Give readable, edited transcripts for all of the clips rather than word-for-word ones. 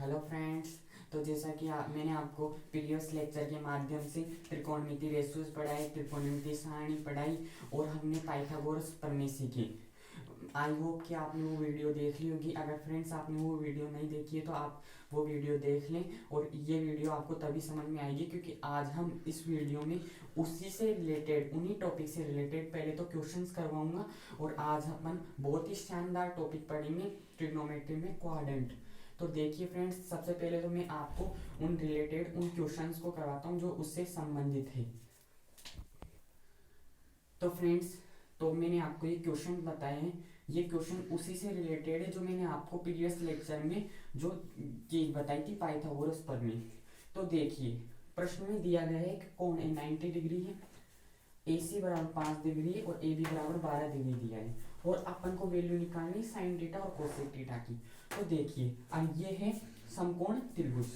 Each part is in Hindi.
Hello friends. तो जैसा कि मैंने आपको प्रीवियस लेक्चर के माध्यम से त्रिकोणमिति रेशियोज पढ़ाई, त्रिकोणमिति सारणी पढ़ाई और हमने पाइथागोरस प्रमेय सीखी। आई होप कि आपने वो वीडियो देख ली होगी। अगर फ्रेंड्स आपने वो वीडियो नहीं देखी है तो आप वो वीडियो देख लें, और ये वीडियो आपको तभी समझ में आएगी क्योंकि आज हम इस वीडियो में उसी से रिलेटेड, उन्हीं टॉपिक से रिलेटेड पहले तो क्वेश्चंस करवाऊंगा, और आज अपन बहुत ही शानदार टॉपिक पढ़ेंगे ट्रिग्नोमेट्री में क्वाड्रेंट। तो देखिए फ्रेंड्स, सबसे पहले तो मैं आपको उन रिलेटेड उन क्वेश्चंस को करवाता हूँ जो उससे संबंधित है। तो फ्रेंड्स, तो मैंने आपको ये क्वेश्चन बताए हैं, ये क्वेश्चन उसी से रिलेटेड है जो मैंने आपको प्रीवियस लेक्चर में जो चीज बताई थी पाइथागोरस प्रमेय। तो देखिए, प्रश्न में दिया गया है कि कोण 90 डिग्री है, AC बराबर 5 डिग्री है और AB बराबर 12 डिग्री दिया है, और अपन को वैल्यू निकालनी साइन थीटा और कोसेक थीटा की। तो देखिए, अब ये है समकोण त्रिभुज।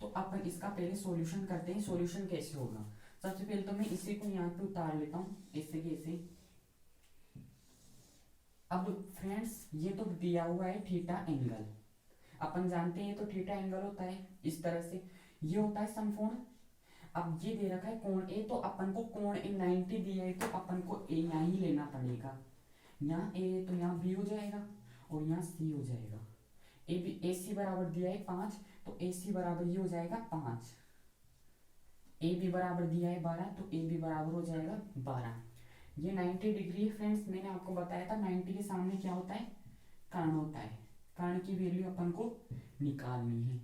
तो अपन इसका पहले सॉल्यूशन करते हैं। सॉल्यूशन कैसे होगा, सबसे पहले तो मैं इसी को यहाँ पे उतार लेता हूँ, ऐसे कैसे। अब फ्रेंड्स, ये तो दिया हुआ है थीटा एंगल, अपन जानते हैं तो थीटा एंगल होता है इस तरह से, ये होता है समकोण। अब ये दे रखा है कोण ए, तो अपन को कोण ए 90 दिया है, तो अपन को ए यहाँ ही लेना पड़ेगा। यहाँ ए तो यहाँ बी हो जाएगा और यहाँ सी हो जाएगा। ए बी AC बराबर दिया है 5, तो AC बराबर ये हो जाएगा 5। ए बी बराबर दिया है 12, तो ए बी बराबर हो जाएगा 12। ये 90 डिग्री है फ्रेंड्स। मैंने आपको बताया था 90 के सामने क्या होता है, कर्ण होता है। कर्ण की वैल्यू अपन को निकालनी है।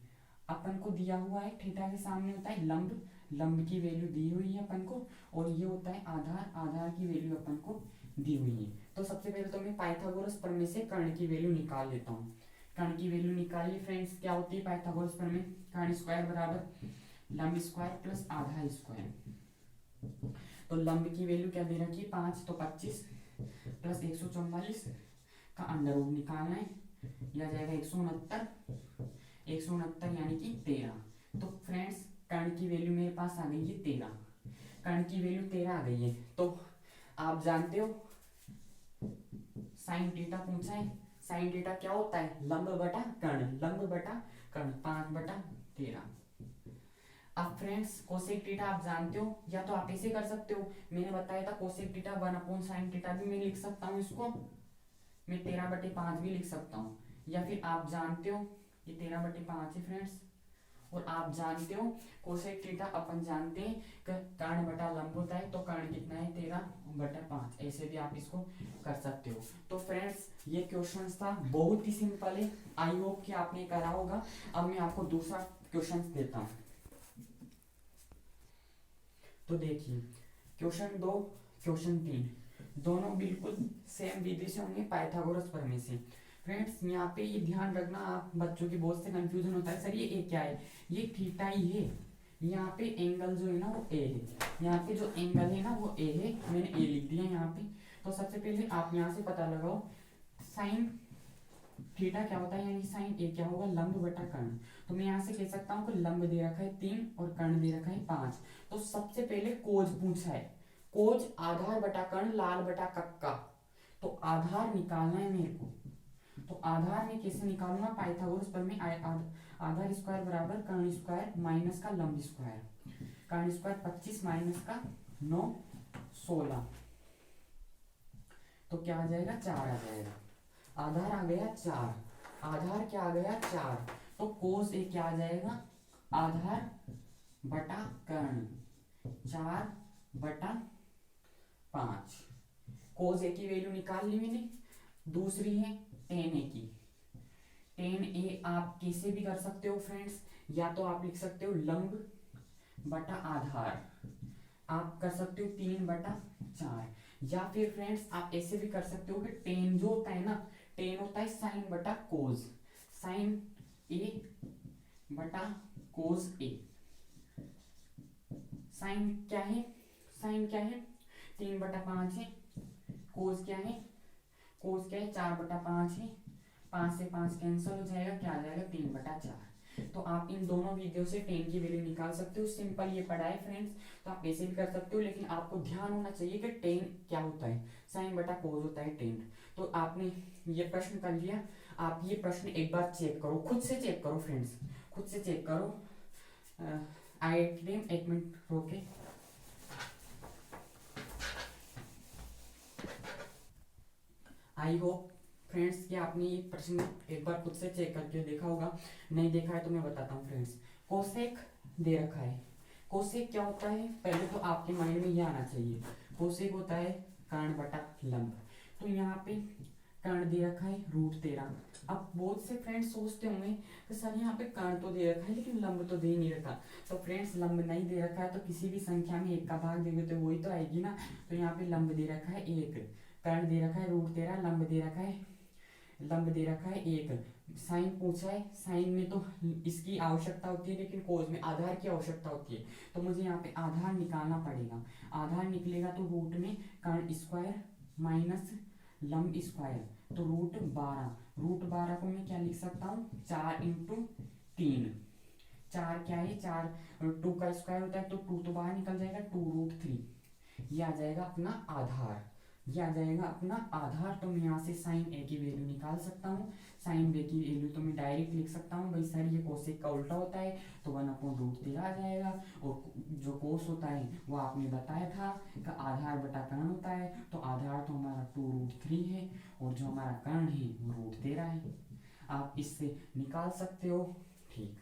अपन को दिया हुआ है थीटा के सामने होता है लंब, लंब की वैल्यू दी हुई है अपन को, और ये होता है आधार, आधार की वैल्यू अपन को दी हुई है। तो सबसे पहले तो मैं पाइथागोरस प्रमेय से कर्ण की वैल्यू निकाल लेता हूँ। कर्ण की वैल्यू निकालिए फ्रेंड्स। क्या होती है पाइथागोरस प्रमेय, कर्ण स्क्वायर बराबर लंब स्क्वायर प्लस आधा स्क्वायर। तो लंब की वैल्यू क्या दे रखी है 5, तो 25 प्लस 144 का अंडर रूट निकालना है, यह जाएगा 169, 169 यानी कि 13। तो फ्रेंड्स, कर्ण की वैल्यू मेरे पास आ गई है 13, कर्ण की वैल्यू 13 आ गई है। तो आप जानते हो साइन थीटा पूछा है, साइन थीटा क्या होता है, लंब बटा कर्ण, लंब बटा कर्ण, 5/13। अब फ्रेंड्स, कोसेक थीटा आप जानते हो, या तो आप ऐसे कर सकते हो, मैंने बताया था कोसेक थीटा 1/sin थीटा भी मैं लिख सकता हूँ, इसको मैं 13/5 भी लिख सकता हूँ। या फिर आप जानते हो ये 13/5 है फ्रेंड्स, और आप जानते हो कोसेक थीटा अपन जानते हैं कि कर्ण बटा लंब होता है, तो कर्ण कितना है 13/5, ऐसे भी आप इसको कर सकते हो। तो फ्रेंड्स, ये क्वेश्चन था, बहुत ही सिंपल है, आई होप कि आपने करा होगा। अब मैं आपको दूसरा क्वेश्चन देता हूँ। तो देखिए, क्वेश्चन 2, क्वेश्चन 3 दोनों बिल्कुल सेम विधि से होंगे, पाइथागोरस प्रमेय से। फ्रेंड्स, यहाँ पे ये ध्यान रखना, आप बच्चों की बहुत से कंफ्यूजन होता है, सर ये ए क्या है, ये थीटा ही है। यहाँ पे एंगल जो है ना वो ए है, यहाँ पे जो एंगल है ना वो ए है, मैंने ए लिख दिया यहाँ पे। तो सबसे पहले आप यहाँ से पता लगाओ साइन थीटा क्या होता है, यानी साइन ए क्या होगा, लंब बटा कर्ण। तो मैं यहाँ से कह सकता हूँ कि लंब दे रखा है 3 और कर्ण दे रखा है 5। तो सबसे पहले कोज पूछा है, कोज आधार बटा कर्ण, लाल बटा कक्का। तो आधार निकालना है मेरे को, तो आधार में कैसे निकालूंगा, पाइथागोरस प्रमेय, आधार स्क्वायर बराबर कर्ण स्क्वायर माइनस का लंब स्क्वायर। कर्ण स्क्वायर 25 माइनस का 9 16, तो क्या आ जाएगा 4 आ जाएगा। आधार आ गया 4, आधार क्या आ गया 4, तो कोस ए क्या आ जाएगा, आधार बटा कर्ण 4/5। कोस ए की वैल्यू निकाल ली मैंने। दूसरी है टेन ए की, टेन ए आप कैसे भी कर सकते हो फ्रेंड्स, या तो आप लिख सकते हो लंब बटा आधार, आप कर सकते हो 3/4, या फिर फ्रेंड्स आप ऐसे भी कर सकते हो कि टेन जो होता है ना, टेन होता है साइन बटा कोस, साइन ए बटा कोस ए। साइन क्या है, साइन क्या है 3/5 है, कोस क्या है, कोस क्या है 4/5 है, 5 से 5 कैंसिल हो जाएगा, क्या आ जाएगा 3/4। तो आप इन दोनों वीडियो से टेन की वैल्यू निकाल सकते हो। सिंपल ये पढ़ा है फ्रेंड्स, तो आप ऐसे भी कर सकते हो, लेकिन आपको ध्यान होना चाहिए कि टेन क्या होता है, साइन बटा कोस होता है टेन। तो आपने ये प्रश्न कर लिया, आप ये प्रश्न एक बार चेक करो, खुद से चेक करो फ्रेंड्स, खुद से चेक करो। आई टीम, 1 मिनट रोके। आई होप फ्रेंड्स कि आपने ये प्रश्न एक बार खुद से चेक करके देखा होगा। नहीं देखा है तो मैं बताता हूँ फ्रेंड्स। कोसेक दे रखा है। कोसेक क्या होता है, पहले तो आपके माइंड में ये आना चाहिए। कोसेक होता है कर्ण बटा लंब। तो यहाँ पे कर्ण दे रखा है √13। अब बहुत से फ्रेंड्स सोचते होंगे कि सर यहाँ पे कर्ण तो दे रखा है लेकिन लंब तो दे ही नहीं रखा। तो फ्रेंड्स लंब नहीं दे रखा है तो किसी भी संख्या में 1 का भाग देंगे तो वही तो आएगी ना। तो यहाँ पे लंब दे रखा है 1, कर्ण दे रखा है √13, लंब दे रखा है 1। साइन पूछा है, साइन में तो इसकी आवश्यकता होती है लेकिन कोस में आधार की आवश्यकता होती है। तो मुझे यहाँ पे आधार निकालना पड़ेगा। आधार निकलेगा तो रूट में कर्ण स्क्वायर माइनस लंब स्क्वायर, तो √12 को मैं क्या लिख सकता हूँ, 4 इंटू 3। 4 क्या है, 4 2 का स्क्वायर होता है तो 2 तो बाहर निकल जाएगा, 2√3। ये आ जाएगा अपना आधार, तो मैं यहाँ से साइन ए की वैल्यू निकाल सकता हूँ। साइन बी की वैल्यू तो मैं डायरेक्ट लिख सकता हूँ, भाई सर ये कोसेक का उल्टा होता है तो 1/√13 आ जाएगा। और जो कोस होता है वो आपने बताया था कि आधार बटा कर्ण होता है, तो आधार तो हमारा 2√3 है और जो हमारा कर्ण है वो √13 है। आप इससे निकाल सकते हो। ठीक,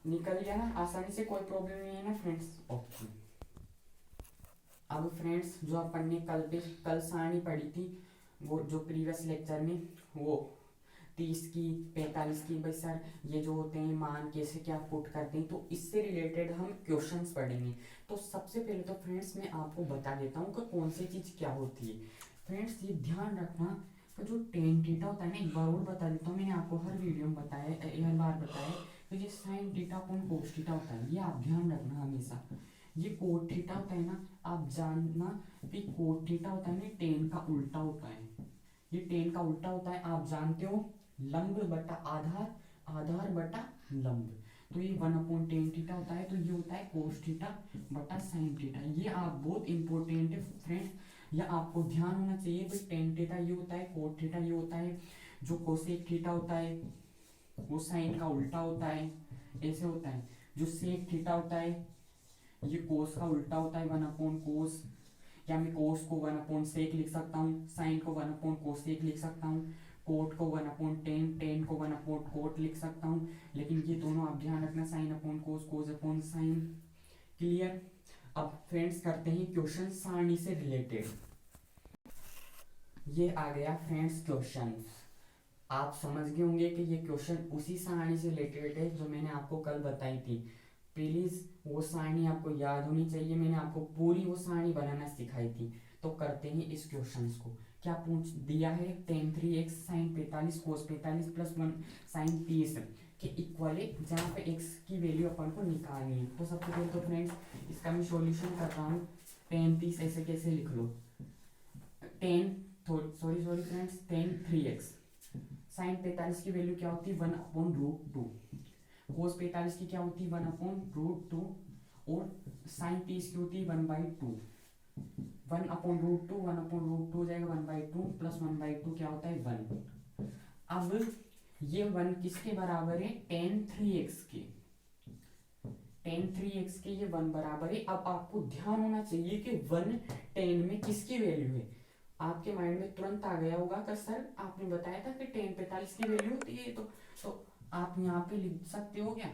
निकल गया ना आसानी से, कोई प्रॉब्लम नहीं है ना फ्रेंड्स। ओके, अब फ्रेंड्स जो अपन ने कल सारणी पढ़ी थी, वो जो प्रीवियस लेक्चर में, वो 30 की 45 की, भाई सर ये जो होते हैं मान कैसे क्या पुट करते हैं, तो इससे रिलेटेड हम क्वेश्चंस पढ़ेंगे। तो सबसे पहले तो फ्रेंड्स मैं आपको बता देता हूँ कि कौन सी चीज़ क्या होती है। फ्रेंड्स ये ध्यान रखना कि जो टेन थीटा होता है ना, एक बार और बता देता हूँ, मैंने आपको हर वीडियो में बताया, हर बार बताया कि ये sine theta upon cos theta होता है, ये आप ध्यान रखना हमेशा। ये कोट थीटा होता है ना, आप जानना कि कोट थीटा होता है ना, टेन का उल्टा होता है। ये टेन का उल्टा होता है, आप जानते हो, लंब बटा आधार, आधार बटा लंब। तो ये 1/tan थीटा होता है, तो ये होता है कोस थीटा बटा साइन थीटा। ये आप बहुत इंपॉर्टेंट है फ्रेंड्स, ये आपको ध्यान होना चाहिए। भाई टेन थीटा ये होता है, कोट थीटा ये होता है, जो कोसेक थीटा होता है वो साइन का उल्टा होता है, ऐसे होता है। जो सेक थीटा होता है ये कोस का उल्टा होता है, 1/cos, या मैं कोस को 1/sec लिख सकता हूँ, साइन को 1/cosec लिख सकता हूँ, कोट को 1/tan, टेन को 1/cot लिख सकता हूँ। लेकिन ये दोनों आप ध्यान रखना, साइन अपॉन कोस, कोस अपॉन साइन। क्लियर। अब फ्रेंड्स करते हैं क्वेश्चन सारणी से रिलेटेड। ये आ गया फ्रेंड्स क्वेश्चन। आप समझ गए होंगे कि ये क्वेश्चन उसी सारणी से रिलेटेड है जो मैंने आपको कल बताई थी। प्लीज वो सारणी आपको याद होनी चाहिए, मैंने आपको पूरी वो सारणी बनाना सिखाई थी। तो करते हैं इस क्वेश्चन को। क्या पूछ दिया है, tan 3x sin 45 cos 45 plus 1 sin 30 के इक्वल है, जहाँ पे x की वैल्यू अपन को निकालनी है। तो सबसे पहले तो फ्रेंड्स इसका मैं सॉल्यूशन कर रहा हूँ। 35 ऐसे कैसे लिख लो, sorry friends, tan 3x sin 45 की वैल्यू क्या होती है, 1/√2। cos 45 की क्या होती है, 1/√2। और sin 30 की होती है 1/2। 1/√2 1/√2 हो जाएगा 1/2 प्लस 1/2 क्या होता है 1। अब ये 1 किसके बराबर है, tan 3x के। tan 3x के ये 1 बराबर है। अब आपको ध्यान होना चाहिए कि 1 tan में किसकी वैल्यू है। आपके माइंड में तुरंत आ गया होगा कि सर आपने बताया था कि tan 45 की वैल्यू होती है, तो आप यहाँ पे लिख सकते हो क्या,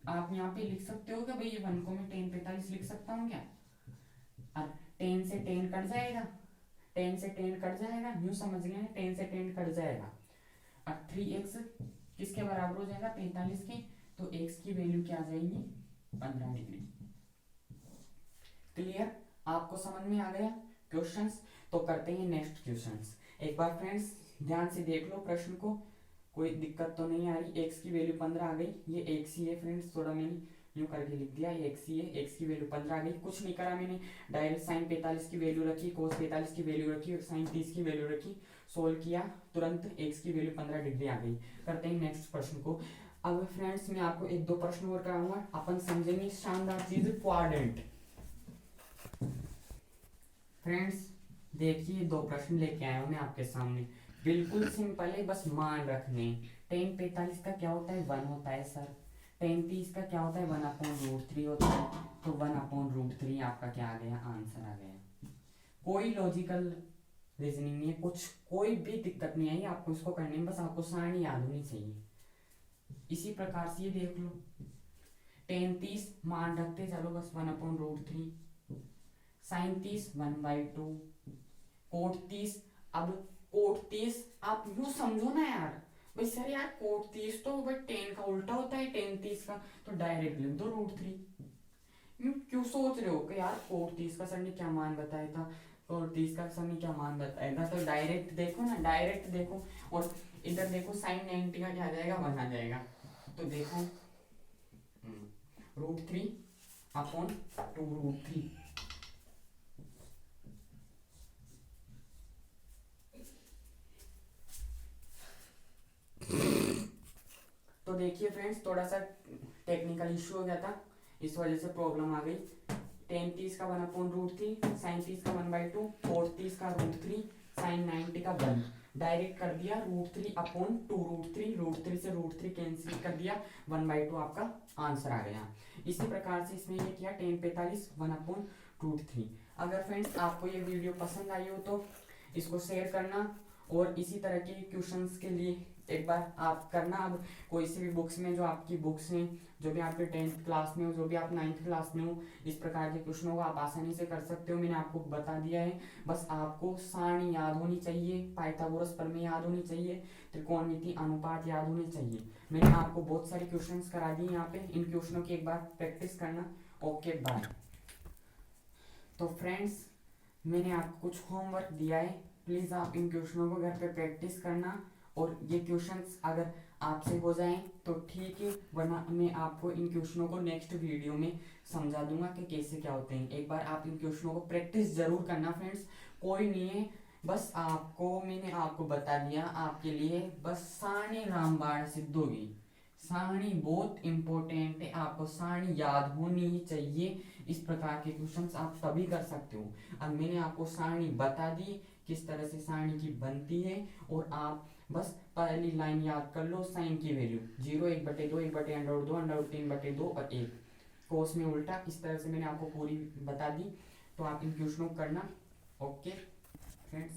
आप यहाँ पे लिख सकते हो क्या, भाई ये 1 को मैं tan 45 लिख सकता हूँ क्या। और tan से tan कट जाएगा, tan से tan कट जाएगा, यूं समझ गए ना, tan से tan कट जाएगा। और 3x किसके बराबर हो जाएगा, 45 के, तो x की वैल्यू क्या आ जाएगी, 15 डिग्री। क्लियर, आपको समझ में आ गया क्वेश्चंस। तो करते हैं नेक्स्ट क्वेश्चंस। एक बार फ्रेंड्स ध्यान से देख लो प्रश्न को, कोई दिक्कत तो नहीं आ रही। x की वैल्यू 15 आ गई, ये x ही है फ्रेंड्स, थोड़ा मैंने यूं करके लिख दिया, ये x ही है, x की वैल्यू 15 आ गई। कुछ नहीं करा मैंने, डायरेक्ट साइन 45 की वैल्यू रखी, कोस 45 की वैल्यू रखी और साइन 30 की वैल्यू रखी, सोल्व किया, तुरंत x की वैल्यू 15 डिग्री आ गई। करते हैं नेक्स्ट प्रश्न को। अब फ्रेंड्स मैं आपको 1-2 प्रश्न और कराऊंगा, अपन समझेंगे शानदार चीज क्वाड्रेंट। फ्रेंड्स देखिए 2 प्रश्न लेके आया हूं मैं आपके सामने। बिल्कुल सिंपल है, बस मान रखने। टेन 45 का क्या होता है, 1 होता है सर। टेन 30 का क्या होता है, 1/√3 होता है। तो 1/√3 आपका क्या आ गया, आंसर आ गया। कोई लॉजिकल रीजनिंग नहीं है, कुछ कोई भी दिक्कत नहीं आई आपको इसको करने में, बस आपको सारणी याद होनी चाहिए। इसी प्रकार से ये देख लो, टेन 30 मान रखते चलो बस 1/√3, साइन 30 1/2, कोट 30। अब कोट 30 आप यूं समझो ना यार, भाई सर यार कोट 30 तो भाई 10 का उल्टा होता है, टेन 30 का, तो डायरेक्ट लिख दो √3। यूं क्यों सोच रहे हो कि यार कोट 30 का सर ने क्या मान बताया था, कोट 30 का सर ने क्या मान बताया था, तो डायरेक्ट देखो ना, डायरेक्ट देखो। और इधर देखो साइन 90 का क्या आ जाएगा, 1 आ जाएगा। तो देखो √3/2√3। तो देखिए फ्रेंड्स, थोड़ा सा टेक्निकल इश्यू हो गया था, इस वजह से प्रॉब्लम आ गई। टेन 30 का 1/√3, साइन 30 का 1/2, कोट 30 का √3, साइन 90 का 1, डायरेक्ट कर दिया √3/2√3, √3 से √3 कैंसिल कर दिया, 1/2 आपका आंसर आ गया। इसी प्रकार से इसमें ये किया, टेन 45 1/√3। अगर फ्रेंड्स आपको ये वीडियो पसंद आई हो तो इसको शेयर करना, और इसी तरह के क्वेश्चंस के लिए एक बार आप करना। अब कोई सी भी बुक्स में, जो आपकी बुक्स हैं, जो भी आपके 10th क्लास में हो, जो भी आप 9th क्लास में हो, इस प्रकार के क्वेश्चनों को आप आसानी से कर सकते हो, मैंने आपको बता दिया है। बस आपको सारणी याद होनी चाहिए, पाइथागोरस प्रमेय याद होनी चाहिए, त्रिकोणमिति अनुपात याद होने चाहिए। मैंने आपको बहुत सारे क्वेश्चन करा दिए यहाँ पे, इन क्वेश्चनों की एक बार प्रैक्टिस करना। Okay bye. तो फ्रेंड्स, मैंने आपको कुछ होमवर्क दिया है, प्लीज़ आप इन क्वेश्चनों को घर पे प्रैक्टिस करना, और ये क्वेश्चंस अगर आपसे हो जाएं तो ठीक है, वरना मैं आपको इन क्वेश्चनों को नेक्स्ट वीडियो में समझा दूंगा कि कैसे क्या होते हैं। एक बार आप इन क्वेश्चनों को प्रैक्टिस जरूर करना फ्रेंड्स, कोई नहीं है, बस आपको मैंने आपको बता दिया आपके लिए, बस सारणी रामबाण सिद्ध होगी। सारणी बहुत इंपॉर्टेंट है, आपको सारणी याद होनी ही चाहिए। इस प्रकार के क्वेश्चंस आप तभी कर सकते हो। अब मैंने आपको सारणी बता दी, किस तरह से सारणी की बनती है, और आप बस पहली लाइन याद कर लो, साइन की वैल्यू 0, 1/2, 1/√2, √3/2 और 1, कोस में उल्टा। इस तरह से मैंने आपको पूरी बता दी, तो आप इन क्वेश्चनों को करना। Okay friends.